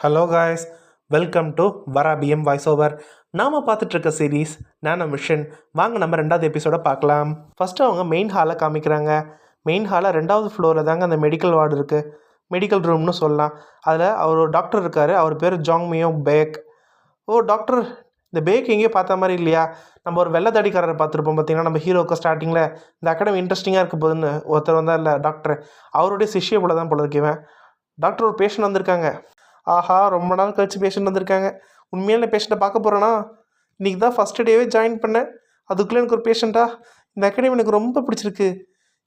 Hello guys, welcome to வராபிஎம் voice over. நாம் பார்த்துட்டு இருக்க சீரீஸ் நானோ மிஷன். வாங்க நம்ம ரெண்டாவது எபிசோட பார்க்கலாம். ஃபஸ்ட்டு அவங்க மெயின் ஹாலை காமிக்கிறாங்க. மெயின் ஹாலில் ரெண்டாவது ஃப்ளோரில் தாங்க அந்த மெடிக்கல் வார்டு இருக்குது, மெடிக்கல் ரூம்னு சொல்லலாம். அதில் அவர் ஒரு டாக்டர் இருக்கார். அவர் பேர் ஜாங் மியோ பேக். ஓ டாக்டர், இந்த பேக் எங்கேயோ பார்த்த மாதிரி இல்லையா? நம்ம ஒரு வெள்ளை தடிக்காரரை பார்த்துருப்போம் பார்த்தீங்கன்னா நம்ம ஹீரோக்கு ஸ்டார்டிங்கில். இந்த அகாடமி இன்ட்ரெஸ்டிங்காக இருக்க போதுன்னு ஒருத்தர் வந்தால் இல்லை டாக்டர், அவருடைய சிஷ்ய போல தான் போல இருக்கேன். டாக்டர் ஒரு பேஷண்ட் வந்திருக்காங்க. ஆஹா, ரொம்ப நாள் கழிச்சு பேஷண்ட் வந்திருக்காங்க. உண்மையான பேஷண்ட்டை பார்க்க போகிறேன்னா இன்றைக்கி தான் ஃபஸ்ட்டு டேவே ஜாயின் பண்ணேன், அதுக்குள்ளே எனக்கு ஒரு பேஷண்ட்டா? இந்த அகாடமி எனக்கு ரொம்ப பிடிச்சிருக்கு.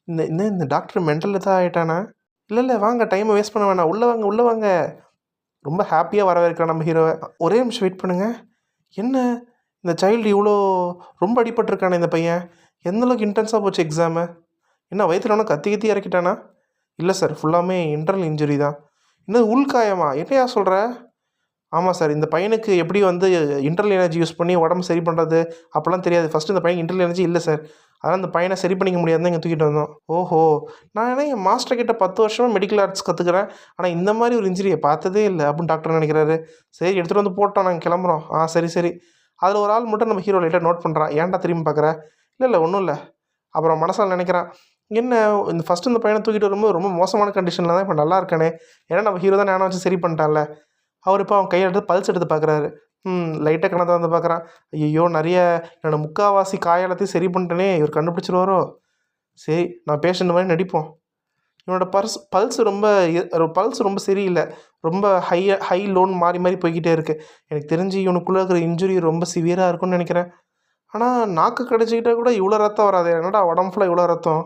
இந்த டாக்டர் மென்டல் தான் ஆகிட்டானா? இல்லை வாங்க, டைமை வேஸ்ட் பண்ண வேணாம், உள்ளே வாங்க. ரொம்ப ஹாப்பியாக வரவேற்கிறேன் நம்ம ஹீரோவை. ஒரே நிமிஷம் வெயிட் பண்ணுங்கள். என்ன இந்த சைல்டு இவ்வளோ ரொம்ப அடிபட்டிருக்கானே இந்த பையன்? எந்தளவுக்கு இன்டென்ஸாக போச்சு எக்ஸாமு? என்ன வயிற்றுல ஒன்று கத்தி இறக்கிட்டானா? இல்லை சார், ஃபுல்லாமே இன்டர்னல் இன்ஜுரி தான். இன்னும் உள்காயமா? என்னையா சொல்கிற? ஆமாம் சார், இந்த பையனுக்கு எப்படி இன்டர்னல் எனர்ஜி யூஸ் பண்ணி உடம்பு சரி பண்ணுறது அப்போல்லாம் தெரியாது. ஃபஸ்ட்டு இந்த பையன் இன்டர்னல் எனர்ஜி இல்லை சார், அதனால் இந்த பையனை சரி பண்ணிக்க முடியாதுன்னு இங்கே தூக்கிட்டு வந்தோம். ஓஹோ, நான் என்ன என் மாஸ்டர் கிட்ட 10 வருஷமாக மெடிக்கல் ஆர்ட்ஸ் கற்றுக்கிறேன், ஆனால் இந்த மாதிரி ஒரு இன்ஜுரியை பார்த்ததே இல்லை அப்படின்னு டாக்டர் நினைக்கிறாரு. சரி, எடுத்துகிட்டு வந்து போட்டோம், நாங்கள் கிளம்புறோம். சரி. அதில் ஒரு ஆள் மட்டும் நம்ம ஹீரோ லைட்டாக நோட் பண்ணுறான். ஏன்டா திரும்பி பார்க்குற? இல்லை ஒன்றும் இல்லை. அப்புறம் மனசால் நினைக்கிறான், என்ன ஃபஸ்ட்டு இந்த பையனை தூக்கிட்டு வரும்போது ரொம்ப மோசமான கண்டிஷனில் தான் இப்போ நல்லா இருக்கானே, ஏன்னா நம்ம ஹீரோ தான் ஞானம் வச்சு சரி பண்ணிட்டான்ல. அவர் இப்போ அவன் கையை எடுத்து பல்ஸ் எடுத்து பார்க்குறாரு. லைட்டாக கணத்தை வந்து பார்க்குறான். ஐயோ, நிறைய என்னோடய முக்கால்வாசி காயெல்லாத்தையும் சரி பண்ணிட்டேனே, இவர் கண்டுபிடிச்சிருவாரோ? சரி, நான் பேஷண்ட் மாதிரி நடிப்போம். இவனோட பல்ஸ் ரொம்ப சரியில்லை, ரொம்ப ஹை லோன் மாறி போய்கிட்டே இருக்குது. எனக்கு தெரிஞ்சு இவனுக்குள்ளே இருக்கிற இன்ஜுரி ரொம்ப சிவியராக இருக்கும்னு நினைக்கிறேன். ஆனால் நாக்கு கடிச்சிக்கிட்டா கூட இவ்வளோ ரத்தம் வராது, என்னடா உடம்பு ஃபுல்லாக இவ்வளோ ரத்தம்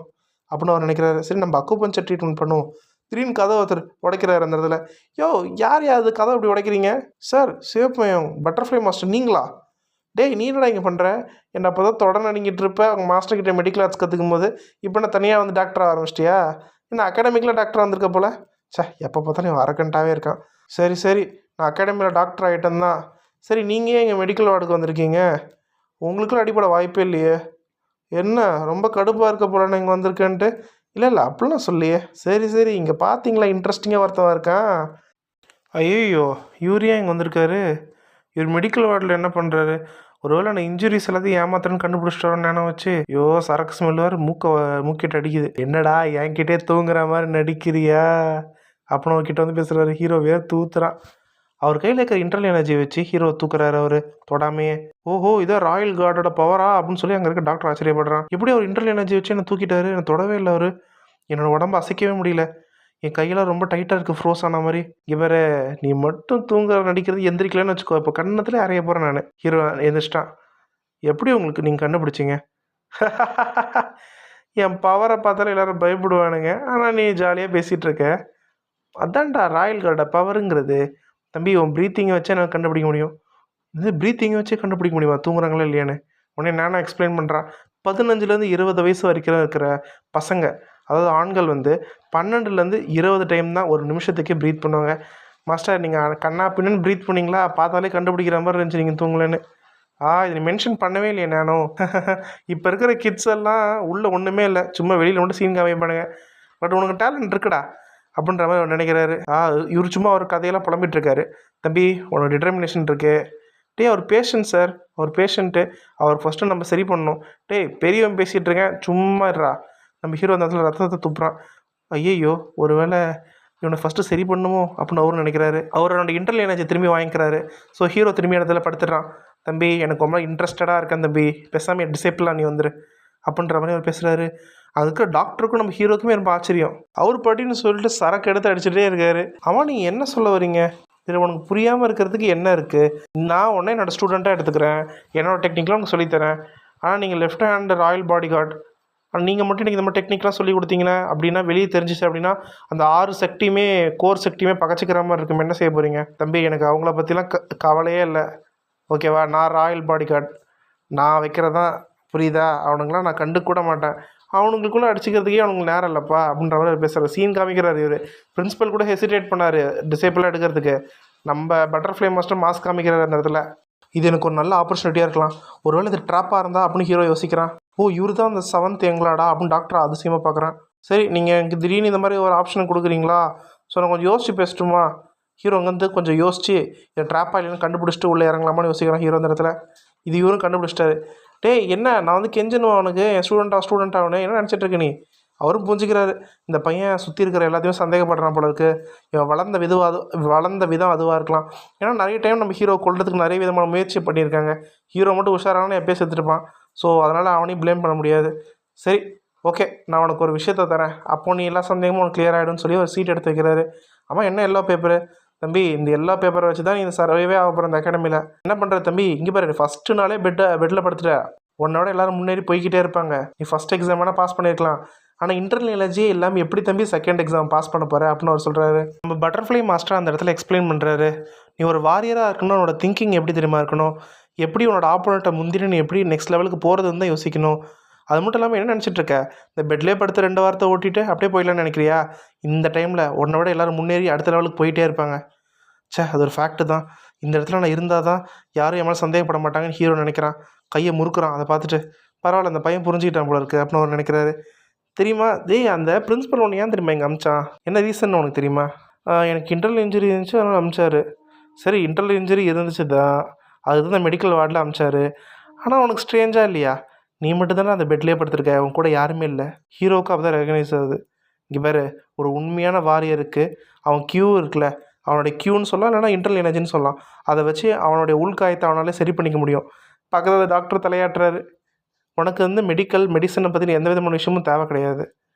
அப்படின்னு அவர் நினைக்கிறாரு. சரி, நம்ம அக்குபஞ்சர் ட்ரீட்மெண்ட் பண்ணுவோம். திடீர்னு கதவை ஒருத்தர் உடைக்கிறாரு அந்த இடத்துல. யோ, யார் அது கதவை இப்படி உடைக்கிறீங்க? சார், சிவப்பயம் பட்டர்ஃப்ளை மாஸ்டர் நீங்களா? டேய், நீ என்னடா இங்கே பண்ணுற? என்னை அப்போ தான் தொடர் நடிங்கிட்டு இருப்பேன் அவங்க மாஸ்டர்கிட்ட மெடிக்கல் ஆர்ட்ஸ் கற்றுக்கும் போது. இப்போ நான் தனியாக வந்து டாக்டர் ஆரம்பிச்சிட்டியா? என்ன அகாடமிக்கில் டாக்டர் வந்திருக்க போல். எப்போ பார்த்தாலும் அரக்கண்டாகவே இருக்கான். சரி, நான் அகாடமியில் டாக்டர் ஆகிட்டேன் தான். சரி, நீங்கள் ஏன் இங்கே மெடிக்கல் வார்டுக்கு வந்திருக்கீங்க? உங்களுக்குலாம் அடிப்படை வாய்ப்பே இல்லையே. என்ன ரொம்ப கடுப்பாக இருக்க போல இங்கே வந்திருக்கேன்ட்டு? இல்லை அப்படிலாம் சொல்லியே. சரி, இங்கே பார்த்தீங்களா இன்ட்ரெஸ்டிங்காக ஒருத்தவன் இருக்கான். ஐயோ, இவரையா இங்கே வந்திருக்காரு? இவர் மெடிக்கல் வார்டில் என்ன பண்ணுறாரு? ஒருவேளை நான் இன்ஜுரிஸ் எல்லாத்தையும் ஏமாத்துறேன்னு கண்டுபிடிச்சிட்டோன்னு நினைவு வச்சு, ஐயோ சரக்கு ஸ்மெல்லுவார், மூக்கிட்டு அடிக்குது. என்னடா என்கிட்டே தூங்குற மாதிரி நடிக்கிறியா அப்படின்னு அவர்கிட்ட வந்து பேசுகிறாரு. ஹீரோ தூத்துறான். அவர் கையில் இருக்கிற இன்டர்னல் எனர்ஜியை வச்சு ஹீரோ தூக்குறாரு அவர் தொடாமையே. ஓஹோ, இதான் ராயல் கார்டோட பவரா அப்படின்னு சொல்லி அங்கே இருக்க டாக்டர் ஆச்சரியப்படுறான். எப்படி அவர் இன்டர்னல் எனர்ஜி வச்சு என்ன தூக்கிட்டாரு? என்னை தொடவே இல்லை அவர். என்னோடய உடம்பு அசைக்கவே முடியல, என் கையெல்லாம் ரொம்ப டைட்டாக இருக்குது, ஃப்ரோஸ் ஆன மாதிரி. இவரை நீ மட்டும் தூங்குற நடிக்கிறது எந்திரிக்கலன்னு வச்சுக்கோ, இப்போ கண்ணத்தில் அறைய போகிறேன் நான். ஹீரோ எந்திரிச்சிட்டான். எப்படி உங்களுக்கு நீங்கள் கண்டுபிடிச்சிங்க? என் பவரை பார்த்தாலும் எல்லோரும் பயப்படுவானுங்க, ஆனால் நீ ஜாலியாக பேசிகிட்டு இருக்க. அதான்டா ராயல் கார்டோட பவருங்கிறது. தம்பி, உன் ப்ரீத்திங்கை வச்சே நான் கண்டுபிடிக்க முடியும். இது ப்ரீத்திங்கை வச்சே கண்டுபிடிக்க முடியுமா தூங்குறாங்களா இல்லையான்னு? உடனே நானும் எக்ஸ்பிளைன் பண்ணுறான். 15லேருந்து 20 வயசு வரைக்கும் இருக்கிற பசங்க, அதாவது ஆண்கள் 12லேருந்து 20 டைம் தான் ஒரு நிமிஷத்துக்கே ப்ரீத் பண்ணுவாங்க. மாஸ்டர், நீங்கள் கண்ணா பின்னு ப்ரீத் பண்ணிங்களா? பார்த்தாலே கண்டுபிடிக்கிற மாதிரி இருந்துச்சு நீங்கள் தூங்கலன்னு. இது மென்ஷன் பண்ணவே இல்லையே நானும். இப்போ இருக்கிற கிட்ஸ் எல்லாம் உள்ளே ஒன்றுமே இல்லை, சும்மா வெளியில் மட்டும் சீன் காமிப்பானுங்க. பட் உனக்கு டேலண்ட் இருக்குடா அப்படின்ற மாதிரி அவர் நினைக்கிறாரு. இவர் சும்மா அவர் கதையெல்லாம் புலம்பிகிட்ருக்காரு. தம்பி, உன்னோட டிட்டர்மினேஷன் இருக்கு. அவர் பேஷண்ட் சார், அவர் பேஷண்ட்டு, அவர் ஃபஸ்ட்டு நம்ம சரி பண்ணணும். பெரியவன் பேசிகிட்டு இருக்கேன், சும்மா இருறா. நம்ம ஹீரோ அந்த இடத்துல ரத்தத்தை துப்புறான். ஐயையோ, ஒரு வேளை இவனை ஃபஸ்ட்டு சரி பண்ணுமோ அப்படின்னு அவரும் நினைக்கிறாரு. அவரோட இன்டர்னல் எனர்ஜி திரும்பி வாங்கிக்கிறாரு. ஸோ ஹீரோ திரும்பி இடத்துல படுத்துடுறான். தம்பி, எனக்கு ரொம்ப இன்ட்ரெஸ்டடாக இருக்கேன் தம்பி, பேசாமல் என் டிசைப்பிளாக நீ வந்துரு அப்படின்ற மாதிரி அவர் பேசுகிறாரு. அதுக்கு டாக்டருக்கும் நம்ம ஹீரோக்குமே ரொம்ப ஆச்சரியம். அவர் படின்னு சொல்லிட்டு சரக்கு எடுத்து அடிச்சுட்டே இருக்காரு. நீங்கள் என்ன சொல்ல வரீங்க? இதில் உனக்கு புரியாமல் இருக்கிறதுக்கு என்ன இருக்குது? நான் உடனே என்னோடய ஸ்டூடெண்ட்டாக எடுத்துக்கிறேன், என்னோடய டெக்னிக்லாம் உனக்கு சொல்லித்தரேன். ஆனால் நீங்கள் left hand Royal body guard, நீங்கள் மட்டும் எனக்கு இந்த மாதிரி டெக்னிக்லாம் சொல்லி கொடுத்தீங்கன்னா அப்படின்னா வெளியே தெரிஞ்சிச்சு அப்படின்னா அந்த 6 சக்தியுமே கோர் சக்தியுமே பகச்சிக்கிற மாதிரி இருக்கும். என்ன செய்ய போகிறீங்க? தம்பி, எனக்கு அவங்கள பற்றிலாம் கவலையே இல்லை, ஓகேவா? நான் ராயல் பாடி கார்டு, நான் வைக்கிறதான், புரியுதா? அவனுங்களாம் நான் கண்டு கூட மாட்டேன், அவனுங்களுக்குள்ளே அடிச்சிக்கிறதுக்கே அவனுக்கு நேரம் இல்லைப்பா அப்படின்ற மாதிரி பேசுகிறார். சீன் காமிக்கிறார் இவர். பிரின்ஸிபல் கூட ஹெசிடேட் பண்ணார் டிசைபிளாக எடுக்கிறதுக்கு. நம்ம பட்டர்ஃப்ளை மாஸ்டர் மாஸ்க் காமிக்கிறார் அந்த இடத்துல. இது எனக்கு ஒரு நல்ல ஆப்பர்ச்சுனிட்டியாக இருக்கலாம், ஒருவேளை இது ட்ராப்பாக இருந்தால் அப்படின்னு ஹீரோ யோசிக்கிறான். இவர் தான் அந்த 7th எங்களாடா அப்படின்னு டாக்டர் அதிசயமாக பார்க்குறான். சரி, நீங்கள் எனக்கு திடீர்னு இந்த மாதிரி ஒரு ஆப்ஷன் கொடுக்குறீங்களா? ஸோ நான் கொஞ்சம் யோசிச்சு பேசட்டுமா? ஹீரோ வந்து கொஞ்சம் யோசிச்சு இதை ட்ராப் ஆகலன்னு கண்டுபிடிச்சிட்டு உள்ளே இறங்கலாமான்னு யோசிக்கிறான் ஹீரோ அந்த இடத்துல. இது இவரும் கண்டுபிடிச்சிட்டாரு. டேய் என்ன நான் வந்து கெஞ்சணும் அவனுக்கு, என் ஸ்டூடெண்ட் ஆகணும், என்ன நினச்சிட்டு இருக்க நீ? அவரும் புரிஞ்சுக்கிறாரு. இந்த பையன் சுற்றி இருக்கிற எல்லாத்தையும் சந்தேகப்படுறான் போல இருக்கு. இவன் வளர்ந்த விதம் அதுவாக இருக்கலாம். ஏன்னா நிறைய டைம் நம்ம ஹீரோ கொல்றதுக்கு நிறைய விதமான முயற்சி பண்ணியிருக்காங்க. ஹீரோ மட்டும் உஷாரான எப்பயே செத்துருப்பான். ஸோ அதனால் அவனையும் ப்ளேம் பண்ண முடியாது. சரி ஓகே, நான் உனக்கு ஒரு விஷயத்த தரேன், அப்போ நீ எல்லா சந்தேகமும் உனக்கு கிளியர் ஆகிடும்னு சொல்லி ஒரு சீட் எடுத்து வைக்கிறாரு. ஆமாம், என்ன எல்லோ பேப்பரு தம்பி? இந்த எல்லா பேப்பரை வச்சு தான் நீ இந்த சர்வைவே ஆக போகிற இந்த அகாடமியில். என்ன பண்ணுற தம்பி? இங்கே பாரு, ஃபஸ்ட்டு நாளே பெட்டில் படுத்துட்ட. உன்னோட எல்லோரும் முன்னேறி போய்கிட்டே இருப்பாங்க. நீ ஃபஸ்ட் எக்ஸாம் வேணால் பாஸ் பண்ணியிருக்கலாம், ஆனால் இன்டர்னல் எனர்ஜியே இல்லாமல் எப்படி தம்பி செகண்ட் எக்ஸாம் பாஸ் பண்ண போகிற அப்படின்னு அவர் சொல்கிறாரு. நம்ம பட்டர்ஃப்ளை மாஸ்டர் அந்த இடத்துல எக்ஸ்பிளைன் பண்ணுறாரு. நீ ஒரு வாரியராக இருக்கணும், உன்னோட திங்கிங் எப்படி தெரியுமா இருக்கணும், எப்படி உன்னோட ஆப்போனண்ட்டை முந்திரி நீ எப்படி நெக்ஸ்ட் லெவலுக்கு போகிறதுன்னு தான் யோசிக்கணும். அது மட்டும் இல்லாமல் என்ன நினச்சிட்ருக்க, இந்த பெட்லேயே படுத்து 2 வாரத்தை ஓட்டிட்டு அப்படியே போயிடலான்னு நினைக்கிறியா? இந்த டைமில் உன்னை விட எல்லோரும் முன்னேறி அடுத்த லெவலுக்கு போயிட்டே இருப்பாங்க. அது ஒரு ஃபேக்ட்டு தான். இந்த இடத்துல நான் இருந்தால் தான் யாரும் என் மேலே சந்தேகப்பட மாட்டாங்கன்னு ஹீரோ நினைக்கிறான். கையை முறுக்குறான். அதை பார்த்துட்டு பரவாயில்ல, அந்த பையன் புரிஞ்சுக்கிட்டான் போல இருக்குது அப்படின்னு அவர் நினைக்கிறாரு. தெரியுமா அந்த பிரின்ஸிபல் ஒன்று ஏன் தெரியுமா இங்கே அமிச்சான்? என்ன ரீசன் உனக்கு தெரியுமா? எனக்கு இன்டர்னல் இன்ஜுரி இருந்துச்சு, அதனால் அமிச்சாரு. சரி, இன்டர்னல் இன்ஜுரி இருந்துச்சு தான், அதுதான் இந்த மெடிக்கல் வார்டில் அமிச்சாரு. ஆனால் உனக்கு ஸ்ட்ரேஞ்சாக இல்லையா, நீ மட்டும் தானே அந்த பெட்லேயே படுத்திருக்க, அவன் கூட யாருமே இல்லை. ஹீரோவுக்கு அப்போ தான் ரெகனைஸ் ஆகுது. இங்கே பாரு, ஒரு உண்மையான வாரியருக்கு அவன் கியூ இருக்குல்ல, அவனுடைய கியூன்னு சொல்லலாம், இல்லைனா இன்டர்னல் எனர்ஜின்னு சொல்லலாம். அதை வச்சு அவனுடைய உள்காயத்தை அவனாலே சரி பண்ணிக்க முடியும். பக்கத்தில் டாக்டர் தலையாட்டுறாரு. உனக்கு வந்து மெடிசனை பற்றி எந்த விதமான விஷயமும் தேவை கிடையாது.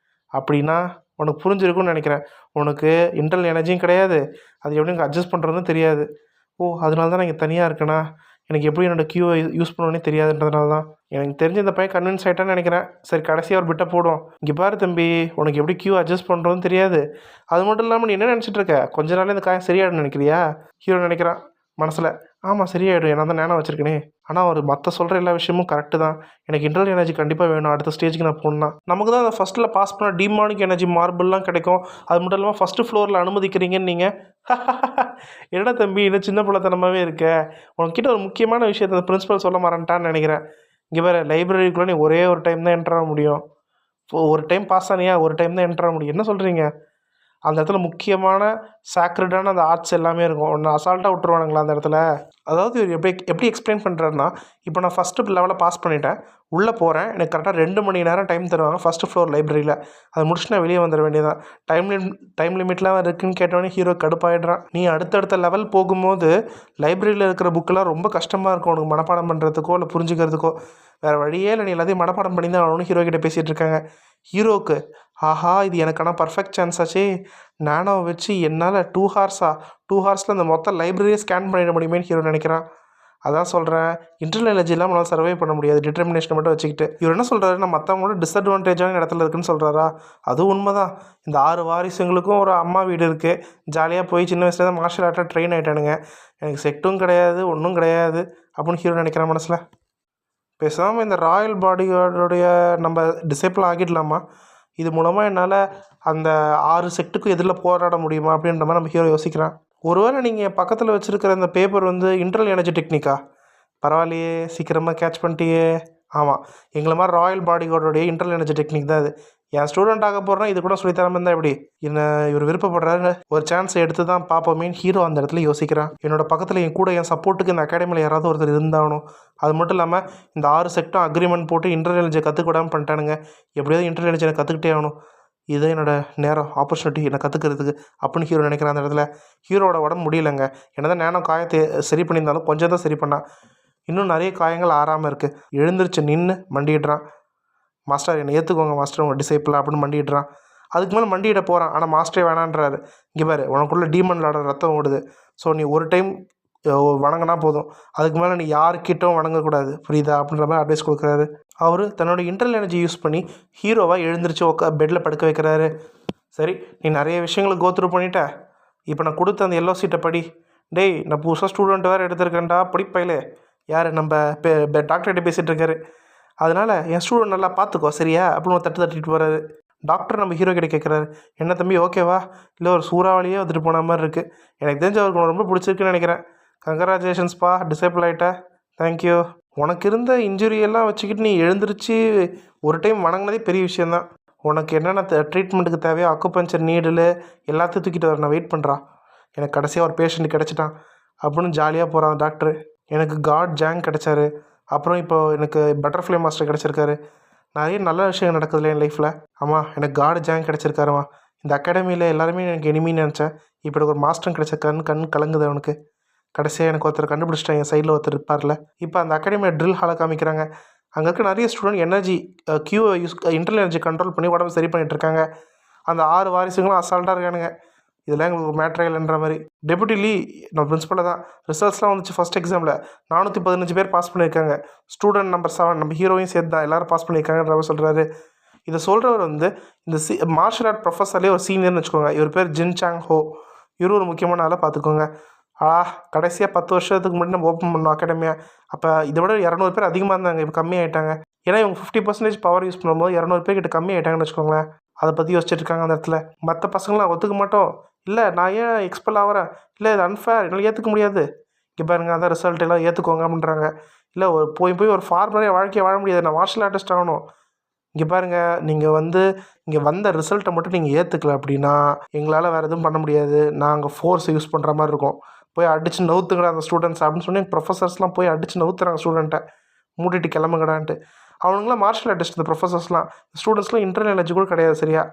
அப்படின்னா உனக்கு புரிஞ்சிருக்கும்னு நினைக்கிறேன். உனக்கு இன்டர்னல் எனர்ஜியும் கிடையாது, அது எப்படி எனக்கு அட்ஜஸ்ட் பண்ணுறதுன்னு தெரியாது. ஓ, அதனால தான் நான் இங்கே தனியாக இருக்கேனா, எனக்கு எப்படி என்னோடய கியூவை யூஸ் பண்ணுவோன்னே தெரியாதுன்றதுனால தான். எனக்கு தெரிஞ்ச இந்த பையன் கன்வின்ஸ் ஆகிட்டான்னு நினைக்கிறேன். சரி, கடைசியாக ஒரு பிட்டை போடும். இங்கே பாரு தம்பி, உனக்கு எப்படி கியூ அட்ஜஸ்ட் பண்ணுறதுன்னு தெரியாது, அது மட்டும் இல்லாமல் நீ என்ன நினச்சிட்டு இருக்க, கொஞ்ச நாளே இந்த காயம் சரியாயிடும் நினைக்கிறியா? ஹீரோ நினைக்கிறான் மனசில். ஆமாம், சரியாயிடும், ஏன்னா தான் நேனம் வச்சுருக்கேனே. ஆனால் அவர் மற்ற சொல்கிற எல்லா விஷயமும் கரெக்டு தான். எனக்கு இன்டர்னல் எனர்ஜி கண்டிப்பாக வேணும், அடுத்த ஸ்டேஜுக்கு நான் போகணுன்னா. நமக்கு தான் அந்த ஃபஸ்ட்டில் பாஸ் பண்ண டிமானிக் எனர்ஜி மார்பிள்லாம் கிடைக்கும். அது மட்டும் இல்லாமல் ஃபஸ்ட்டு ஃப்ளோரில் அனுமதிக்கிறீங்கன்னு நீங்கள். என்னடா தம்பி, இன்னும் சின்ன பிள்ளைத்தனமாகவே இருக்க. உனக்கிட்ட ஒரு முக்கியமான விஷயத்தை அந்த பிரின்ஸிபல் சொல்ல மாறேன்ட்டான்னு நினைக்கிறேன். இங்கே வேறு, லைப்ரரிக்குள்ளே நீ ஒரே ஒரு டைம் தான் என்ட்ரு ஆக முடியும். ஒரு டைம் பாஸ் ஆனியா, ஒரு டைம் தான் என்ட்ரு ஆக முடியும். என்ன சொல்கிறீங்க? அந்த இடத்துல முக்கியமான சாக்ரடான அந்த ஆர்ட்ஸ் எல்லாமே இருக்கும். ஒன்று அசால்ட்டாக விட்டுருவானுங்களா அந்த இடத்துல. அதாவது இவர் எப்படி எக்ஸ்பிளைன் பண்ணுறாருன்னா, இப்போ நான் ஃபஸ்ட்டு லெவலில் பாஸ் பண்ணிட்டேன், உள்ளே போகிறேன், எனக்கு கரெக்டாக 2 மணி நேரம் டைம் தருவாங்க ஃபஸ்ட்டு ஃப்ளோர் லைப்ரரியில். அதை முடிச்சு நான் வெளியே வந்துட வேண்டியதான். டைம் லிமிட்லாம் இருக்குன்னு கேட்டோடனே ஹீரோ கடுப்பாயிடுறான். நீ அடுத்தடுத்த லெவல் போகும்போது லைப்ரரியில் இருக்கிற புக்கெல்லாம் ரொம்ப கஷ்டமாக இருக்கும் உனக்கு மனப்பாடம் பண்ணுறதுக்கோ இல்லை புரிஞ்சுக்கிறதுக்கோ. வேறு வழியே இல்லை, நீ எல்லாத்தையும் மனப்பாடம் பண்ணி தான் அவனு ஹீரோ கிட்டே பேசிகிட்டு இருக்காங்க. ஹீரோவுக்கு ஆஹா, இது எனக்கான பர்ஃபெக்ட் சான்ஸ் ஆச்சே, நானோவை வச்சு என்னால் 2 ஹார்ஸில் அந்த மொத்த லைப்ரரியை ஸ்கேன் பண்ணிட முடியுமேன்னு ஹீரோ நினைக்கிறான். அதான் சொல்கிறேன், இன்டர்னல் எனர்ஜி இல்லாமல் நம்மளால் சர்வை பண்ண முடியாது, டிட்டர்மினேஷனை மட்டும் வச்சுக்கிட்டு. இவர் என்ன சொல்கிறாரு, நான் மற்றவங்களோட டிஸ்அட்வான்டேஜான இடத்துல இருக்குன்னு சொல்கிறாரா? அதுவும் உண்மை தான். இந்த 6 வாரிசுங்களுக்கும் ஒரு அம்மா வீடு இருக்குது, ஜாலியாக போய் சின்ன வயசுல தான் மார்ஷல் ஆர்ட்டில் ட்ரெயின் ஆகிட்டானுங்க. எனக்கு செட்டும் கிடையாது, ஒன்றும் கிடையாது அப்படின்னு ஹீரோ நினைக்கிறேன் மனசில். பேசாமல் இந்த ராயல் பாடிகார்டுடைய நம்ம டிசேபிள் ஆகிடலாமா? இது மூலமாக என்னால் அந்த 6 செட்டுக்கும் எதிரில் போராட முடியுமா அப்படின்ற மாதிரி நம்ம ஹீரோ யோசிக்கிறான். ஒருவேளை நீங்கள் பக்கத்தில் வச்சுருக்கிற இந்த பேப்பர் வந்து இன்டர்னல் எனர்ஜி டெக்னிக்கா? பரவாயில்லையே, சீக்கிரமாக கேட்ச் பண்ணிட்டியே. ஆமாம், எங்களை மாதிரி ராயல் பாடிகார்டோடைய இன்டர்னல் எனர்ஜி டெக்னிக் தான் இது. என் ஸ்டூடெண்ட் ஆக போகிறேன்னா இது கூட சொல்லித்தராமல் இருந்தால் எப்படி? என்ன இவர் விருப்பப்படுறாரு, ஒரு சான்ஸை எடுத்து தான் பார்ப்போமேன்னு ஹீரோ அந்த இடத்துல யோசிக்கிறான். என்னோடய பக்கத்தில் என் கூட என் சப்போர்ட்டுக்கு இந்த அகாடமியில் யாராவது ஒருத்தர் இருந்தாகணும். அது மட்டும் இல்லாமல் இந்த 6 செட்டும் அக்ரிமெண்ட் போட்டு இன்டர்னல் எனர்ஜியை கற்றுக்கூடாமல் பண்ணிட்டானுங்க. எப்படியாவது இன்டர்னல் எனர்ஜியை கற்றுக்கிட்டே ஆகணும். இதே என்னோடய நேரம், ஆப்பர்ச்சுனிட்டி என்னை கற்றுக்கிறதுக்கு அப்படின்னு ஹீரோ நினைக்கிறான். அந்த இடத்துல ஹீரோட உடம்பு முடியலைங்க. என்ன தான் நேரம் காயத்தை சரி பண்ணியிருந்தாலும் கொஞ்சம் தான் சரி பண்ணான். இன்னும் நிறைய காயங்கள் ஆறாமல் இருக்குது. எழுந்திரிச்சு நின்று மண்டிடுறான். மாஸ்டர் என்னை ஏற்றுக்கோங்க மாஸ்டர், உங்கள் டிசைப்பிள் அப்படின்னு மண்டிடுறான். அதுக்கு மேலே மண்டியிட போகிறான், ஆனால் மாஸ்டரே வேணான்றாரு. இங்கே பாரு, உனக்குள்ளே டீமன் லார்டர் ரத்தம் ஓடுது. ஸோ நீ ஒரு டைம் வணங்கினா போதும், அதுக்கு மேலே நீ யாருக்கிட்டும் வணங்கக்கூடாது, புரியுதா அப்படின்ற மாதிரி அட்வைஸ் கொடுக்குறாரு. அவர் தன்னோட இன்டர்னல் எனர்ஜி யூஸ் பண்ணி ஹீரோவாக எழுந்திரிச்சு பெட்டில் படுக்க வைக்கிறாரு. சரி, நீ நிறைய விஷயங்களை கோத்ரூ பண்ணிட்ட, இப்போ நான் கொடுத்த அந்த எல்லோ சீட்டை படி. டேய், நான் புதுசாக ஸ்டூடெண்ட் வேறு எடுத்திருக்கேன்டா, படிப்பையிலே. யார் நம்ம டாக்டர்கிட்ட பேசிகிட்டு இருக்காரு. அதனால் என் ஸ்டூடெண்ட் நல்லா பார்த்துக்கோ சரியா அப்படின்னு ஒரு தட்டிட்டு போகிறாரு. டாக்டர் நம்ம ஹீரோ கிட்ட கேட்குறாரு, என்ன தம்பி ஓகேவா, இல்லை ஒரு சூறாவளியே வந்துட்டு போன மாதிரி இருக்குது. எனக்கு தெரிஞ்ச அவருக்கு ரொம்ப பிடிச்சிருக்குன்னு நினைக்கிறேன். கங்க்ராச்சுலேஷன்ஸ்ப்பா, டிசேபிள் ஆகிட்ட, தேங்க்யூ. உனக்கு இருந்த இன்ஜுரியெல்லாம் வச்சுக்கிட்டு நீ எழுந்திரிச்சு ஒரு டைம் வணங்கினதே பெரிய விஷயந்தான். உனக்கு என்னென்ன ட்ரீட்மெண்ட்டுக்கு தேவையோ அக்குபஞ்சர் நீடில் எல்லாத்தையும் தூக்கிட்டு வர நான் வெயிட் பண்ணுறான். எனக்கு கடைசியாக ஒரு பேஷண்ட் கிடச்சிட்டான் அப்படின்னு ஜாலியாக போகிறான் டாக்டரு. எனக்கு காட் ஜாங் கிடச்சாரு. அப்புறம் இப்போ எனக்கு பட்டர்ஃப்ளை மாஸ்டர் கிடச்சிருக்காரு. நிறைய நல்ல விஷயம் நடக்குதுல்ல என் லைஃப்பில். ஆமாம், எனக்கு காட் ஜாங் கிடச்சிருக்காருமா. இந்த அகாடமியில் எல்லாருமே எனக்கு எனிமின்னு நினச்சேன். இப்போ எனக்கு ஒரு மாஸ்டரும் கிடச்சிருக்காருன்னு கண் கலங்குது அவனுக்கு. கடைசியாக எனக்கு ஒருத்தர் கண்டுபிடிச்சிட்டேன், என் சைடில் ஒருத்தர் இருப்பார்ல. இப்போ அந்த அகாடமியில் ட்ரில் ஹாலை காமிக்கிறாங்க. அங்கே இருக்க நிறைய ஸ்டூடெண்ட் எனர்ஜி கியூவை இன்டர்னல் எனர்ஜி கண்ட்ரோல் பண்ணி உடம்பு சரி பண்ணிகிட்டு இருக்காங்க. அந்த 6 வாரிசுங்களும் அசால்ட்டாக இருக்கானுங்க. இதெல்லாம் எங்களுக்கு ஒரு மேட்ரே இல்லைன்ற மாதிரி. டெபுட்டி லீ நம்ம பிரின்ஸிபலில் தான். ரிசல்ட்ஸ்லாம் வந்துச்சு ஃபஸ்ட் எக்ஸாமில் 415 பேர் பாஸ் பண்ணியிருக்காங்க. ஸ்டூடெண்ட் நம்பர் 7 நம்ம ஹீரோயும் சேர்த்து தான் எல்லோரும் பாஸ் பண்ணியிருக்காங்கன்ற மாதிரி சொல்கிறாரு. இதை சொல்கிறவர் வந்து இந்த மார்ஷல் ஆர்ட் ப்ரொஃபஸர்லேயே ஒரு சீனியர்னு வச்சுக்கோங்க. இவர் பேர் ஜின் சாங் ஹோ. இவரும் ஒரு முக்கியமான ஆளாக பார்த்துக்கோங்க. கடைசியாக 10 வருஷத்துக்கு முன்னாடி நம்ம ஓப்பன் பண்ணோம் அகாடமியாக. அப்போ இதை விட 200 பேர் அதிகமாக இருந்தாங்க, இப்போ கம்மியாகிட்டாங்க. ஏன்னா இவங்க 50% பவர் யூஸ் பண்ணும்போது 200 பேர் கிட்ட கம்மியாகிட்டாங்கன்னு வச்சுக்கோங்களேன். அதை பற்றி யோசிச்சுட்டு இருக்காங்க அந்த இடத்துல. மற்ற பசங்களாம் ஒத்துக்க மாட்டோம், இல்லை நான் ஏன் எக்ஸ்பெல் ஆகிறேன், இல்லை இது அன்ஃபேர், என்னால் ஏற்றுக்க முடியாது, இங்கே பாருங்க அதான் ரிசல்ட் எல்லாம் ஏற்றுக்கோங்க அப்படின்றாங்க. இல்லை ஒரு போய் ஒரு ஃபார்மரே வாழ்க்கையை வாழ முடியாது, நான் மார்ஷல் ஆர்டிஸ்ட் ஆகணும். இங்கே பாருங்கள், நீங்கள் வந்து இங்கே வந்த ரிசல்ட்டை மட்டும் நீங்கள் ஏற்றுக்கல அப்படின்னா எங்களால் வேறு எதுவும் பண்ண முடியாது. நாங்கள் ஃபோர்ஸ் யூஸ் பண்ணுற மாதிரி இருக்கும். போய் அடித்து நவுத்துங்கடா அந்த ஸ்டூடெண்ட்ஸ் அப்படின்னு சொன்னி ப்ரொஃபஸர்ஸ்லாம் போய் அடித்து நவுத்துறாங்க ஸ்டூடெண்ட்டை, மூடிட்டு கிளம்புங்கடான்ட்டு. அவனுங்களாம் மார்ஷல் ஆர்டிஸ்ட், இந்த ப்ரொஃபஸர்ஸ்லாம். ஸ்டூடெண்ட்ஸ்லாம் இன்டர்னல் எனர்ஜி கூட கிடையாது சரியா.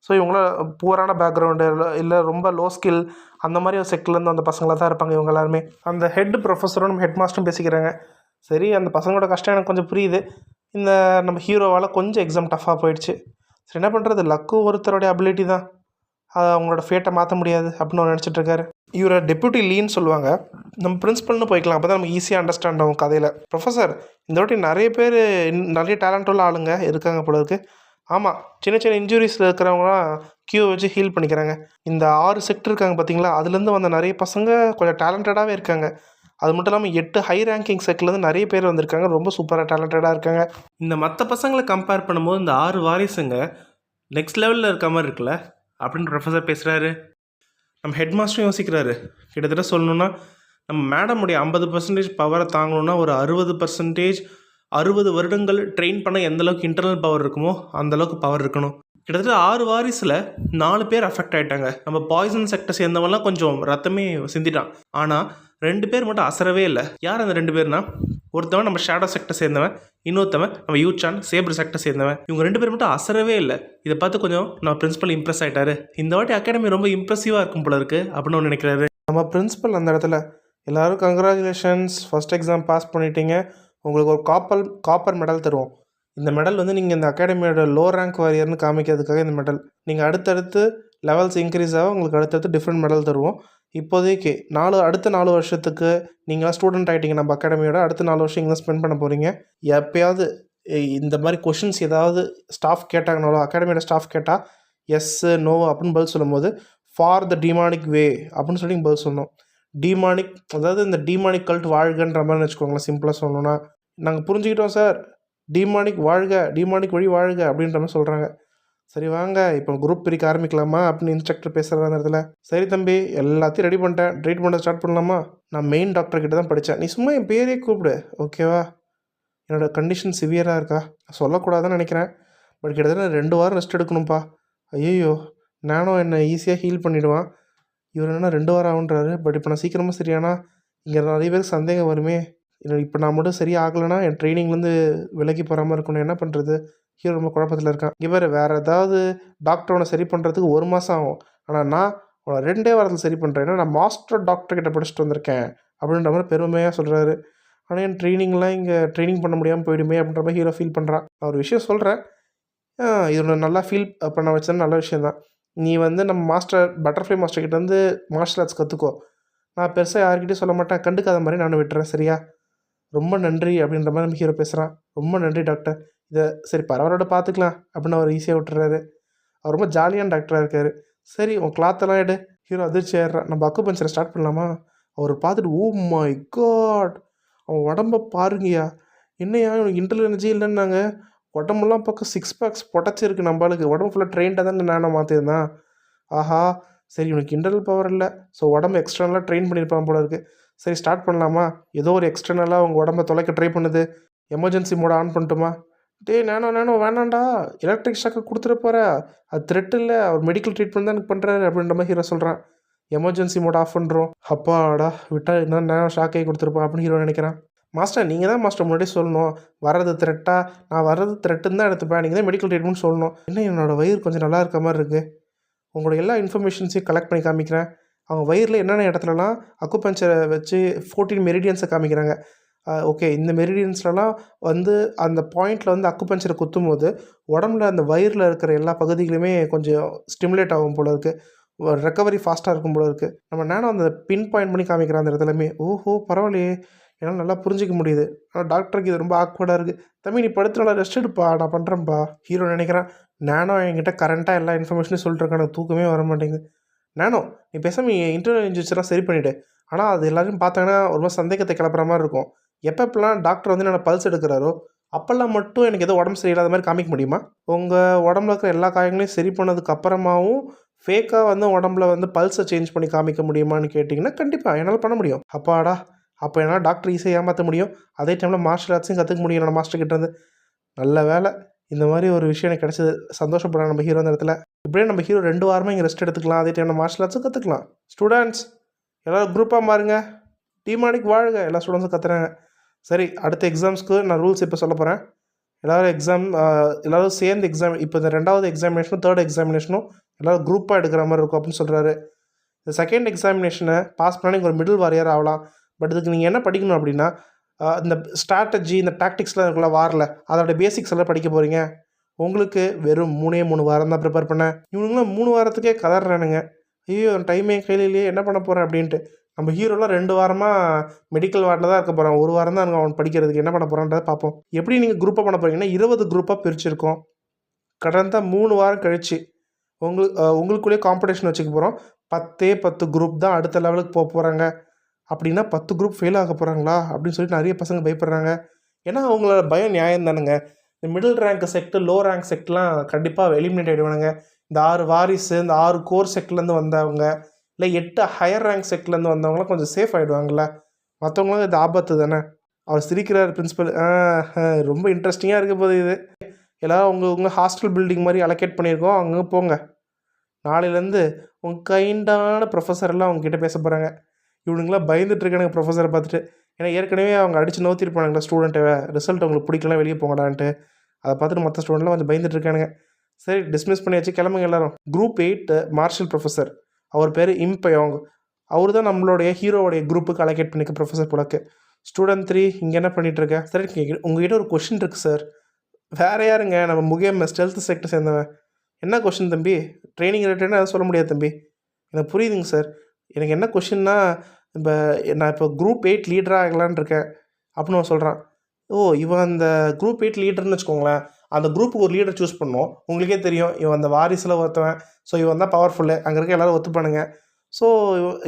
ஸோ இவங்களாம் புவரான பேக்ரவுண்டு இல்லை ரொம்ப லோ ஸ்கில் அந்த மாதிரி ஒரு செக்டர்லேருந்து அந்த பசங்களாக தான் இருப்பாங்க இவங்க எல்லாருமே. அந்த ஹெட் ப்ரொஃபஸரும் நம்ம ஹெட் மாஸ்டரும் பேசிக்கிறாங்க. சரி, அந்த பசங்களோட கஷ்டம் எனக்கு கொஞ்சம் புரியுது. இந்த நம்ம ஹீரோவால் கொஞ்சம் எக்ஸாம் டஃப்பாக போயிடுச்சு. சரி, என்ன பண்ணுறது, லக்கு ஒருத்தருடைய அபிலிட்டி தான், அவங்களோட ஃபேட்டை மாற்ற முடியாது அப்படின்னு அவர் நினச்சிட்டு இருக்காரு. இவரை டெப்யூட்டி லீன்னு சொல்லுவாங்க. நம்ம பிரின்ஸிபல்னு போய்க்கலாம், அப்போ தான் நமக்கு ஈஸியாக அண்டர்ஸ்டாண்ட் ஆகும் கதையில். ப்ரொஃபஸர், இந்த வாட்டி நிறைய பேர் நிறைய டேலண்ட் உள்ள ஆளுங்க இருக்காங்க போல இருக்குது. ஆமாம், சின்ன சின்ன இன்ஜுரிஸில் இருக்கிறவங்களாம் கியூவை வச்சு ஹீல் பண்ணிக்கிறாங்க. இந்த 6 செக்டர் இருக்காங்க பார்த்தீங்களா, அதுலேருந்து வந்த நிறைய பசங்க கொஞ்சம் டேலண்டடாகவே இருக்காங்க. அது மட்டும் இல்லாமல் 8 ஹை ரேங்கிங் செக்லேருந்து நிறைய பேர் வந்திருக்காங்க, ரொம்ப சூப்பராக டேலண்டடாக இருக்காங்க. இந்த மற்ற பசங்களை கம்பேர் பண்ணும்போது இந்த 6 வாரிசுங்க நெக்ஸ்ட் லெவலில் இருக்க மாதிரி இருக்குல்ல அப்படின்னு ப்ரொஃபஸர் பேசுகிறாரு. நம்ம ஹெட் மாஸ்டரும் யோசிக்கிறாரு. கிட்டத்தட்ட சொல்லணுன்னா நம்ம மேடமுடைய 50% பவரை தாங்கணுன்னா ஒரு 60% 60 வருடங்கள் ட்ரெயின் பண்ண எந்தளவுக்கு இன்டர்னல் பவர் இருக்குமோ அந்தளவுக்கு பவர் இருக்கணும். கிட்டத்தட்ட 6 வாரிசில் 4 பேர் அஃபெக்ட் ஆகிட்டாங்க. நம்ம பாய்சன் செக்டர் சேர்ந்தவங்கலாம் கொஞ்சம் ரத்தமே சிந்திட்டான். ஆனால் 2 பேர் மட்டும் அசரவே இல்லை. யார் அந்த 2 பேர்னா, ஒருத்தவன் நம்ம ஷேடோ செக்டர் சேர்ந்தவன், இன்னொருத்தவன் நம்ம யூச்சான் சேப்ரு செக்டர் சேர்ந்தவன். இவங்க 2 பேர் மட்டும் அசரவே இல்லை. இதை பார்த்து கொஞ்சம் நம்ம பிரின்ஸிபல் இம்ப்ரெஸ் ஆகிட்டாரு. இந்த வாட்டி அகாடமி ரொம்ப இம்ப்ரெசிவாக இருக்கும் போல இருக்குது அப்படின்னு ஒன்று நினைக்கிறாரு. நம்ம பிரின்ஸிபல் அந்த இடத்துல எல்லோரும் கங்க்ராச்சுலேஷன்ஸ், ஃபஸ்ட் எக்ஸாம் பாஸ் பண்ணிட்டீங்க, உங்களுக்கு ஒரு காப்பர் மெடல் தருவோம். இந்த மெடல் வந்து நீங்கள் இந்த அகாடமியோட லோ ரேங்க் வாரியர்னு காமிக்கிறதுக்காக இந்த மெடல். நீங்கள் அடுத்தடுத்து லெவல்ஸ் இன்க்ரீஸ் ஆகும், உங்களுக்கு அடுத்தடுத்து டிஃப்ரெண்ட் மெடல் தருவோம். இப்போதைக்கு அடுத்த 4 வருஷத்துக்கு நீங்களாம் ஸ்டூடெண்ட் ஆகிட்டீங்க நம்ம அகாடமியோட. அடுத்த 4 வருஷம் இங்கே ஸ்பெண்ட் பண்ண போகிறீங்க. எப்போயாவது இந்த மாதிரி கொஷின்ஸ் ஏதாவது ஸ்டாஃப் கேட்டாங்கனாலும், அகாடமியோட ஸ்டாஃப் கேட்டால் எஸ் நோ அப்படின்னு பதில் சொல்லும்போது ஃபார் த டிமானிக் வே அப்படின்னு சொல்லி பதில் சொல்லணும். டிமானிக், அதாவது இந்த டிமானிக் கல்ட் வாழ்கன்ற மாதிரி வச்சுக்கோங்களேன். சிம்பிளாக சொல்லணும்னா, நாங்கள் புரிஞ்சுக்கிட்டோம் சார், டிமானிக் வாழ்க, டிமானிக் வழி வாழ்க அப்படின்ற மாதிரி சொல்கிறாங்க. சரி வாங்க இப்போ குரூப் பிரிக்க ஆரம்பிக்கலாமா அப்படின்னு இன்ஸ்ட்ரக்டர் பேசுகிற அந்த இடத்துல. சரி தம்பி, எல்லாத்தையும் ரெடி பண்ணிட்டேன், ட்ரீட்மெண்ட்டை ஸ்டார்ட் பண்ணலாமா? நான் மெயின் டாக்டர் கிட்ட தான் படித்தேன், நீ சும்மா என் பேரே கூப்பிடு ஓகேவா? என்னோடய கண்டிஷன் சிவியராக இருக்கா, சொல்லக்கூடாதுன்னு நினைக்கிறேன். பட் கிட்டத்தட்ட 2 வாரம் ரெஸ்ட் எடுக்கணும்ப்பா. ஐயோ, நானும் என்னை ஈஸியாக ஹீல் பண்ணிவிடுவான், இவர் என்னென்னா 2 வாரம் ஆகுன்றாரு. பட் இப்போ நான் சீக்கிரமாக சரியானா இங்கே நிறைய பேருக்கு சந்தேகம் வருமே. இப்போ நான் மட்டும் சரியாகலைன்னா என் ட்ரைனிங்லேருந்து விலகி போகிற மாதிரி இருக்கணும், என்ன பண்ணுறது? ஹீரோ ரொம்ப குழப்பத்தில் இருக்கான். இவர் வேறு ஏதாவது டாக்டரை சரி பண்ணுறதுக்கு 1 மாதம் ஆகும், ஆனால் நான் 2 வாரத்தில் சரி பண்ணுறேன், ஏன்னா நான் மாஸ்டர் டாக்டர்கிட்ட படிச்சுட்டு வந்திருக்கேன் அப்படின்ற மாதிரி பெருமையாக சொல்கிறாரு. ஆனால் என் ட்ரைனிங்லாம் இங்கே ட்ரைனிங் பண்ண முடியாமல் போயிடுமே அப்படின்ற மாதிரி ஹீரோ ஃபீல் பண்ணுறான். நான் ஒரு விஷயம் சொல்கிறேன், இது நல்லா ஃபீல் பண்ண வச்சது நல்ல விஷயம் தான். நீ வந்து நம்ம பட்டர்ஃப்ளை மாஸ்டர்கிட்ட வந்து மார்ஷல் ஆர்ட்ஸ் கற்றுக்கோ, நான் பெருசாக யார்கிட்டையும் சொல்ல மாட்டேன், கண்டுக்காத மாதிரி நானும் விட்டுறேன் சரியா? ரொம்ப நன்றி அப்படின்ற மாதிரி நம்ம ஹீரோ பேசுகிறான். ரொம்ப நன்றி டாக்டர், இதை சரி பரவாயில்ல பார்த்துக்கலாம் அப்படின்னு அவர் ஈஸியாக விட்டுறாரு. அவர் ரொம்ப ஜாலியான டாக்டராக இருக்கார். சரி உன் கிளாத்தெல்லாம் எடு. ஹீரோ அதிர்ச்சி ஆயிடுறான். நம்ம அக்குபஞ்சரை ஸ்டார்ட் பண்ணலாமா? அவர் பார்த்துட்டு ஓ மை காட், அவன் உடம்ப பாருங்கய்யா, என்னையா உனக்கு இன்டர்னல் எனர்ஜி இல்லைன்னாங்க, உடம்புலாம் பக்கம் 6 பேக்ஸ் பொட்டச்சிருக்கு, நம்மளுக்கு உடம்பு ஃபுல்லாக ட்ரெயின்டாக தான் நானும் மாற்றிருந்தான். ஆஹா, சரி உனக்கு இன்டர்னல் பவர் இல்லை, ஸோ உடம்பு எக்ஸ்டர்னலாக ட்ரெயின் பண்ணியிருப்பான் போல இருக்குது. சரி ஸ்டார்ட் பண்ணலாமா? ஏதோ ஒரு எக்ஸ்டர்னலாக உங்கள் உடம்பை தொலைக்க ட்ரை பண்ணுது, எமர்ஜென்சி மோட ஆன் பண்ணட்டுமா? நானோ வேணாண்டா, எலக்ட்ரிக் ஷாக்கை கொடுத்துட போகிற, அது த்ரெட் இல்லை, அவர் மெடிக்கல் ட்ரீட்மெண்ட் தான் எனக்கு பண்ணுறாரு அப்படின்ற மாதிரி ஹீரோ சொல்கிறான். எமர்ஜென்சி மோட் ஆஃப் பண்ணுறோம். அப்பாடா விட்டால் என்ன நேரம் ஷாக் ஆகி கொடுத்துருப்பான் அப்படின்னு ஹீரோ நினைக்கிறான். மாஸ்டர் நீங்கள் தான் மாஸ்டர் முன்னாடியே சொல்லணும், வர்றது த்ரெட்டா, நான் வர்றது த்ரெட்டுன்னு தான் எடுத்துப்பேன், நீங்கள் தான் மெடிக்கல் ட்ரீட்மெண்ட் சொல்லணும். என்ன என்னோடய வயிறு கொஞ்சம் நல்லா இருக்க மாதிரி இருக்குது, உங்களோட எல்லா இன்ஃபர்மேஷன்ஸையும் கலெக்ட் பண்ணி காமிக்கிறேன். அவங்க வயிறில் என்னென்ன இடத்துலலாம் அக்குபஞ்சரை வச்சு 14 மெரிடியன்ஸை காமிக்கிறாங்க. ஓகே, இந்த மெரிடியன்ஸ்லலாம் வந்து அந்த பாயிண்டில் வந்து அக்குபஞ்சரை குத்தும் போது உடம்புல அந்த வயிறில் இருக்கிற எல்லா பகுதிகளுமே கொஞ்சம் ஸ்டிமுலேட் ஆகும் போல இருக்குது, ரெக்கவரி ஃபாஸ்ட்டாக இருக்கும் போல இருக்குது. நம்ம நேரம் அந்த பின் பாயிண்ட் பண்ணி காமிக்கிறோம் அந்த இடத்துலையுமே. ஓஹோ பரவாயில்லையே, என்னால் நல்லா புரிஞ்சிக்க முடியுது. ஆனால் டாக்டருக்கு இது ரொம்ப ஆக்வர்டாக இருக்குது. தம்பி நீ படுத்து நல்லா ரெஸ்ட் எடுப்பா, நான் பண்ணுறேன்ப்பா. ஹீரோ நினைக்கிறான், நானோ என்கிட்ட கரண்ட்டாக எல்லா இன்ஃபர்மேஷனையும் சொல்லிட்டுருக்கேன், எனக்கு தூக்கமே வர மாட்டேங்குது. நானோ நீ பேசாமல் இன்டர்னல் இன்ஜெக்ஷன்லாம் சரி பண்ணிவிடு. ஆனால் அது எல்லாரையும் பார்த்தாங்கன்னா ஒரு மாதிரி சந்தேகத்தை கிளப்புற மாதிரி இருக்கும். எப்பப்பெல்லாம் டாக்டர் வந்து என்னோட பல்ஸ் எடுக்கிறாரோ அப்போல்லாம் மட்டும் எனக்கு ஏதோ உடம்பு சரியில்லாத மாதிரி காமிக்க முடியுமா? உங்கள் உடம்புல இருக்கிற எல்லா காயங்களையும் சரி பண்ணதுக்கு அப்புறமாவும் ஃபேக்காக வந்து உடம்புல வந்து பல்ஸை சேஞ்ச் பண்ணி காமிக்க முடியுமான்னு கேட்டிங்கன்னா கண்டிப்பாக என்னால் பண்ண முடியும். அப்பாடா, அப்போ என்னால் டாக்டர் ஈஸியாக ஏமாற்ற முடியும், அதே டைமில் மார்ஷல் ஆர்ட்ஸையும் கற்றுக்க முடியும் என்னோடய மாஸ்டர் கிட்டேருந்து. நல்ல வேலை, இந்த மாதிரி ஒரு விஷயம் எனக்கு கிடச்சிது. சந்தோஷப்படுறாங்க நம்ம ஹீரோ அந்த இடத்துல. இப்படியே நம்ம ஹீரோ 2 வாரமாக இங்கே ரெஸ்ட் எடுத்துக்கலாம், அதே டைமில் மார்ஷல் ஆர்ட்ஸும் கற்றுக்கலாம். ஸ்டூடெண்ட்ஸ் எல்லோரும் குரூப்பாக மாறுங்க, டீமானிக் வாழ்க, எல்லா ஸ்டூடெண்ட்ஸும் கற்றுறாங்க. சரி, அடுத்த எக்ஸாம்ஸ்க்கு நான் ரூல்ஸ் இப்போ சொல்ல போகிறேன். எல்லோரும் சேர்ந்து எக்ஸாம், இப்போ இந்த 2வது எக்ஸாமினேஷனும் 3rd எக்ஸாமினேஷனும் எல்லோரும் குரூப்பாக எடுக்கிற மாதிரி இருக்கும் அப்படின்னு சொல்கிறாரு. இந்த 2nd எக்ஸாமினேஷனை பாஸ் பண்ணால் நீங்கள் ஒரு மிடில் வாரியர் ஆகலாம். பட் இதுக்கு நீங்கள் என்ன படிக்கணும் அப்படின்னா, இந்த ஸ்ட்ராட்டஜி, இந்த டாக்டிக்ஸ்லாம் இருக்குல்ல வாரில், அதோட பேசிக்ஸ் எல்லாம் படிக்க போகிறீங்க. உங்களுக்கு வெறும் 3 வாரம் தான் ப்ரிப்பேர் பண்ணேன். இவனுங்களாம் 3 வாரத்துக்கே கதறானுங்க. ஐயோ டைமே கையில் இல்லையே, என்ன பண்ண போகிறேன் அப்படின்ட்டு. நம்ம ஹீரோலாம் 2 வாரமாக மெடிக்கல் வார்டில் தான் இருக்க போகிறான். 1 வாரம் தான் அவன் படிக்கிறதுக்கு, என்ன பண்ண போகிறான்றதை பார்ப்போம். எப்படி நீங்கள் குரூப்பாக பண்ண போகிறீங்கன்னா 20 குரூப்பாக பிரிச்சுருக்கோம். கடந்த 3 வாரம் கழித்து உங்களுக்குள்ளேயே காம்படிஷன் வச்சுக்க போகிறோம். 10 குரூப் தான் அடுத்த லெவலுக்கு போக போகிறாங்க. அப்படின்னா 10 குரூப் ஃபெயில் ஆக போகிறாங்களா அப்படின்னு சொல்லிட்டு நிறைய பசங்க பயப்படுறாங்க. ஏன்னா அவங்களோட பயம் நியாயம் தானுங்க. இந்த middle rank sect, low rank செக்ட்லாம் கண்டிப்பாக எலிமினேட் ஆகிடுவானுங்க. இந்த 6 வாரிசு, இந்த 6 கோர் செக்ட்லேருந்து வந்தவங்க, இல்லை 8 ஹையர் ரேங்க் செக்ட்லேருந்து வந்தவங்களாம் கொஞ்சம் சேஃப் ஆகிடுவாங்கள்ல. மற்றவங்களும் இது ஆபத்து தானே. அவர் சிரிக்கிறார் பிரின்ஸிபல். ரொம்ப இன்ட்ரெஸ்டிங்காக இருக்க போது இது. எல்லோரும் உங்கள் ஹாஸ்டல் பில்டிங் மாதிரி அலோகேட் பண்ணியிருக்கோம், அங்கே போங்க. நாளையிலேருந்து உங்கள் கைண்டான ப்ரொஃபஸர் எல்லாம் அவங்ககிட்ட பேச போகிறாங்க. இவனுங்களாம் பயந்துட்டுருக்கானுங்க ப்ரொஃபஸரை பார்த்துட்டு. ஏன்னா ஏற்கனவே அவங்க அடித்து நோத்திருப்பானுங்களா ஸ்டூடெண்ட்டை, ரிசல்ட் அவங்களுக்கு பிடிக்கலாம் வெளியே போங்கடான்ட்டு. அதை பார்த்துட்டு மற்ற ஸ்டூடெண்ட்லாம் கொஞ்சம் பயந்துட்டுருக்கானுங்க. சரி, டிஸ்மிஸ் பண்ணியாச்சு, கிளம்புங்க எல்லோரும். குரூப் 8 மார்ஷல் ப்ரொஃபஸர், அவர் பேர் இம்பயோங். அவர் தான் நம்மளுடைய ஹீரோவுடைய குரூப்புக்கு அலோகேட் பண்ணிக்க ப்ரொஃபஸர் போலக்கு. ஸ்டூடெண்ட் 3 இங்கே என்ன பண்ணிகிட்ருக்கேன்? சரி, உங்ககிட்ட ஒரு கொஷின் இருக்குது சார். வேறு யாருங்க, நம்ம முகேம் ஸ்டெல்த் செக்டர் சேர்ந்தவன். என்ன கொஷின் தம்பி? ட்ரைனிங் ரிலேட்டட்னா சொல்ல முடியாது தம்பி. எனக்கு புரியுதுங்க சார். எனக்கு என்ன கொஷின்னா, நான் இப்போ குரூப் 8 லீடராக ஆகலான்னு இருக்கேன் அப்படின்னு அவன் சொல்கிறான். ஓ, இவன் அந்த குரூப் 8 லீடர்னு வச்சுக்கோங்களேன். அந்த குரூப்புக்கு ஒரு லீடர் சூஸ் பண்ணோம். உங்களுக்கே தெரியும், இவன் அந்த வாரிசில் ஒருத்தவன். ஸோ இவன் தான் பவர்ஃபுல்லு, அங்கே இருக்க எல்லோரும் ஒத்துப்பானுங்க. ஸோ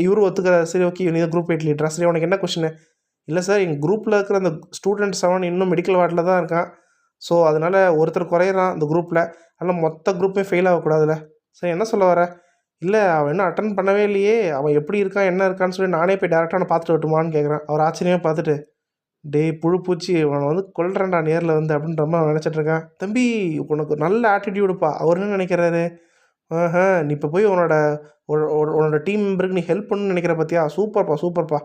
இவரும் ஒத்துக்கிறார். சரி, ஓகே, இவன் தான் குரூப் 8 லீடரா? சரி, உனக்கு என்ன கொஷின்? இல்லை சார், எங்கள் குரூப்பில் இருக்கிற அந்த ஸ்டூடெண்ட் 7 இன்னும் மெடிக்கல் வார்டில் தான் இருக்கான். ஸோ அதனால் ஒருத்தர் குறையிறான் அந்த குரூப்பில், அதனால் மொத்த குரூப்பே ஃபெயில் ஆகக்கூடாதுல்ல. சரி, என்ன சொல்ல வர? இல்லை, அவன் இன்னும் அட்டன் பண்ணவே இல்லையே, அவன் எப்படி இருக்கான் என்ன இருக்கான்னு சொல்லி நானே போய் டேரெக்டாக நான் பார்த்துட்டு வரட்டுமான்னு கேட்குறான். அவர் ஆச்சரியமாக பார்த்துட்டு, டேய் புழு பூச்சி, அவனை வந்து கொல்றேன்டா நேரில் வந்து அப்படின்ற மாதிரி அவன் நினச்சிட்ருக்கான். தம்பி, உனக்கு நல்ல ஆட்டிடியூடுப்பா. அவர் என்ன நினைக்கிறாரு? நீ இப்போ போய் உன்னோட டீம் மெம்பருக்கு நீ ஹெல்ப் பண்ணணும்னு நினைக்கிற பார்த்தியா, சூப்பர்ப்பா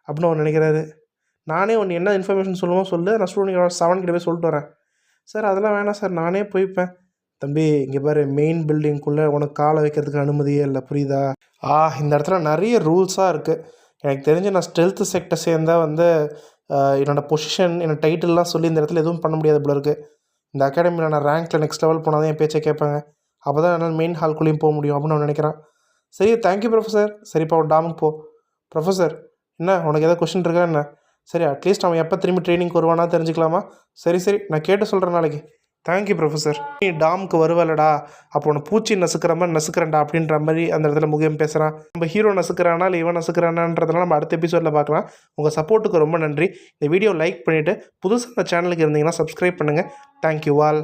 அப்படின்னு அவர் நினைக்கிறாரு. நானே ஒன்று என்ன இன்ஃபர்மேஷன் சொல்லுவோம் சொல்லு, நான் ஸ்டூடெண்ட் 7 கிட்ட போய் சொல்லிட்டு வரேன். சார் அதெல்லாம் வேணாம் சார், நானே போய்ப்பேன். தம்பி, இங்கே பாரு, மெயின் பில்டிங்குள்ளே உனக்கு காலை வைக்கிறதுக்கு அனுமதியே இல்லை, புரியுதா? இந்த இடத்துல நிறைய ரூல்ஸாக இருக்குது. எனக்கு தெரிஞ்சு நான் ஸ்டெல்த் செக்டர் சேர்ந்தால் வந்து என்னோடய பொசிஷன், என்னோடய டைட்டில்லாம் சொல்லி இந்த இடத்துல எதுவும் பண்ண முடியாது போல இருக்குது. இந்த அகாடமியில் நான் ரேங்க்கில் நெக்ஸ்ட் லெவல் போனால் தான் என் பேச்சை கேட்பாங்க. அப்போ தான் என்னால் மெயின் ஹால்குள்ளேயும் போக முடியும் அப்படின்னு நான் நினைக்கிறேன். சரி, தேங்க்யூ ப்ரொஃபஸர். சரிப்பா, அவன் டாமுக்கு போ. ப்ரொஃபஸர், என்ன உனக்கு எதாவது கொஷின் இருக்கா என்ன? சரி, அட்லீஸ்ட் அவன் எப்போ திரும்பி ட்ரைனிங் வருவானா தெரிஞ்சுக்கலாமா? சரி, நான் கேட்டு சொல்கிறேன் நாளைக்கு. Thank you professor. நீ டாமுக்கு வருவலடா, அப்போ உன்னை பூச்சி நசுக்கிற மாதிரி நசுக்கிறேன்டா அப்படின்ற மாதிரி அந்த இடத்துல முகம் பேசுகிறான். நம்ம ஹீரோ நசுக்கிறானா இல்லை இவன் நசுக்கிறானான்றதெல்லாம் நம்ம அடுத்த எபிசோடில் பார்க்கலாம். உங்கள் சப்போர்ட்டுக்கு ரொம்ப நன்றி. இந்த வீடியோ லைக் பண்ணிவிட்டு புதுசாக அந்த சேனலுக்கு இருந்தீங்கன்னா சப்ஸ்கிரைப் பண்ணுங்கள். Thank you all.